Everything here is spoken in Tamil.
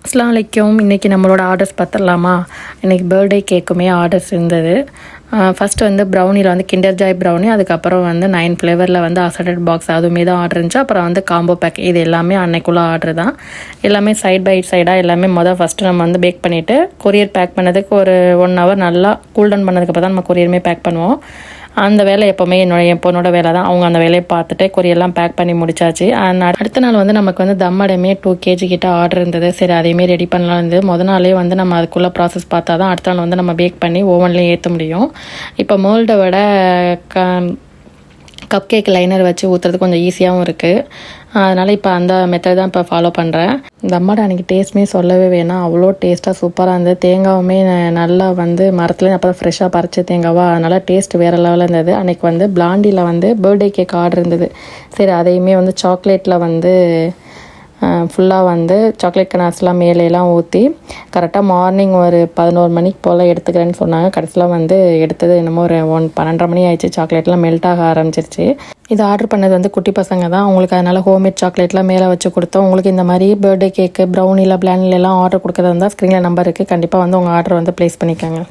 அஸ்ஸலாமு அலைக்கும். இன்றைக்கி நம்மளோட ஆர்டர்ஸ் பார்த்துடலாமா? இன்றைக்கி பர்த்டே கேக்குமே ஆர்டர்ஸ் இருந்தது. ஃபஸ்ட்டு வந்து ப்ரௌனியில் வந்து கிண்டர் ஜாய் ப்ரௌனி, அதுக்கப்புறம் வந்து 9 ஃப்ளேவரில் வந்து அசாடட் பாக்ஸ் அதுவுமே தான் ஆர்டர் இருந்துச்சு. அப்புறம் வந்து காம்போ பேக், இது எல்லாமே அன்னைக்குள்ளே ஆர்டர் தான். எல்லாமே சைட் பை சைடாக எல்லாமே ஃபஸ்ட்டு நம்ம வந்து பேக் பண்ணிவிட்டு கொரியர் பேக் பண்ணதுக்கு ஒரு 1 ஹவர் நல்லா கூல்டவுன் பண்ணதுக்கப்புறம் தான் நம்ம கொரியருமே பேக் பண்ணுவோம். அந்த வேலை எப்போவுமே என் பொண்ணோட வேலை தான். அவங்க அந்த வேலையை பார்த்துட்டு கொரியெல்லாம் பேக் பண்ணி முடிச்சாச்சு. அடுத்த நாள் வந்து நமக்கு வந்து தம்மடமே 2 kg கிட்ட ஆர்டர் இருந்தது. சரி, அதையுமே ரெடி பண்ணலாம் இருந்தது. நாளே வந்து நம்ம அதுக்குள்ளே ப்ராசஸ் பார்த்தா தான் அடுத்த நாள் வந்து நம்ம பேக் பண்ணி ஓவன்லேயும் ஏற்ற முடியும். இப்போ மோல்டை விட கப் கேக் லைனர் வச்சு ஊற்றுறது கொஞ்சம் ஈஸியாகவும் இருக்குது. அதனால் இப்போ அந்த மெத்தட் தான் இப்போ ஃபாலோ பண்ணுறேன். இந்த அம்மாட்ட அன்றைக்கி டேஸ்ட்டுமே சொல்லவே வேணாம், அவ்வளோ டேஸ்ட்டாக சூப்பராக இருந்தது. தேங்காவுமே நல்லா வந்து மரத்துலேருந்து அப்போ தான் ஃப்ரெஷ்ஷாக பறிச்ச தேங்காவா, அதனால் டேஸ்ட் வேறு லெவலில் இருந்தது. அன்றைக்கி வந்து பிளாண்டியில் வந்து பர்த்டே கேக் ஆர்டர் இருந்தது. சரி, அதையுமே வந்து சாக்லேட்டில் வந்து ஃபுல்லாக வந்து சாக்லேட் கனாஸ்லாம் மேலேலாம் ஊற்றி கரெக்டாக மார்னிங் ஒரு 11 மணிக்கு போல் எடுத்துக்கிறேன்னு சொன்னாங்க. கடைசியில் வந்து எடுத்தது என்னமோ ஒரு 12:30 மணி ஆயிடுச்சு. சாக்லேட்லாம் மெல்ட் ஆக ஆரம்பிச்சிருச்சு. இது ஆர்டர் பண்ணது வந்து குட்டி பசங்க தான். அவங்களுக்கு அதனால் ஹோம்மேட் சாக்லேட்லாம் மேலே வச்சு கொடுத்தோம். உங்களுக்கு இந்த மாதிரி பர்த்டே கேக்கு ப்ரௌனியில் பிளானிலெலாம் ஆர்டர் கொடுக்குறதா இருந்தால் ஸ்க்ரீனில் நம்பர் இருக்குது. கண்டிப்பாக வந்து உங்கள் ஆர்டர் வந்து ப்ளேஸ் பண்ணிக்கோங்க.